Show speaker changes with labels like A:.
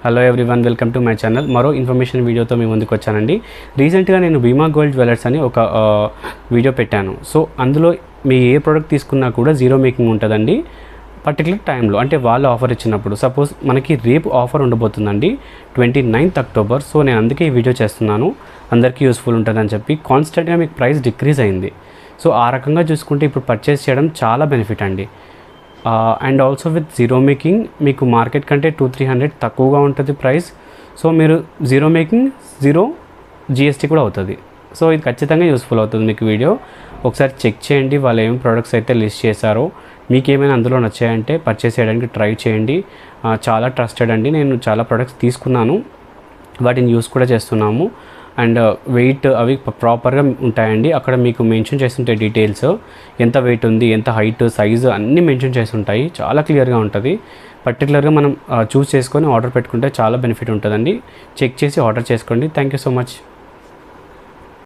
A: Hello everyone, welcome to my channel. మరో information వీడియోతో మీ ముందుకు వచ్చానండి. రీసెంట్గా నేను భీమా గోల్డ్ జ్యువెలర్స్ అని ఒక వీడియో పెట్టాను. సో అందులో మీ ఏ ప్రోడక్ట్ తీసుకున్నా కూడా జీరో మేకింగ్ ఉంటుందండి పర్టికులర్ టైంలో, అంటే వాళ్ళు ఆఫర్ ఇచ్చినప్పుడు. సపోజ్ మనకి రేపు ఆఫర్ ఉండబోతుందండి 29th అక్టోబర్. సో నేను అందుకే ఈ వీడియో చేస్తున్నాను, అందరికీ యూస్ఫుల్ ఉంటుందని చెప్పి. కాన్స్టెంట్గా మీకు ప్రైస్ డిక్రీజ్ అయింది. సో ఆ రకంగా చూసుకుంటే ఇప్పుడు పర్చేస్ చేయడం చాలా బెనిఫిట్ అండి. And also with zero making మీకు మార్కెట్ కంటే 200-300 తక్కువగా ఉంటుంది ప్రైస్. సో మీరు జీరో మేకింగ్, జీరో జిఎస్టీ కూడా అవుతుంది. సో ఇది ఖచ్చితంగా యూస్ఫుల్ అవుతుంది మీకు. వీడియో ఒకసారి చెక్ చేయండి, వాళ్ళు ఏం ప్రోడక్ట్స్ అయితే లిస్ట్ చేశారో, మీకు ఏమైనా అందులో నచ్చాయంటే పర్చేస్ చేయడానికి ట్రై చేయండి. చాలా ట్రస్టెడ్ అండి. నేను చాలా ప్రోడక్ట్స్ తీసుకున్నాను, వాటిని యూస్ కూడా చేస్తున్నాము. అండ్ వెయిట్ అవి ప్రాపర్గా ఉంటాయండి. అక్కడ మీకు మెన్షన్ చేస్తుంటాయి డీటెయిల్స్, ఎంత వెయిట్ ఉంది, ఎంత హైట్, సైజు అన్నీ మెన్షన్ చేసి ఉంటాయి. చాలా క్లియర్గా ఉంటుంది. పర్టికులర్గా మనం చూస్ చేసుకొని ఆర్డర్ పెట్టుకుంటే చాలా బెనిఫిట్ ఉంటుందండి. చెక్ చేసి ఆర్డర్ చేసుకోండి. Thank you so much.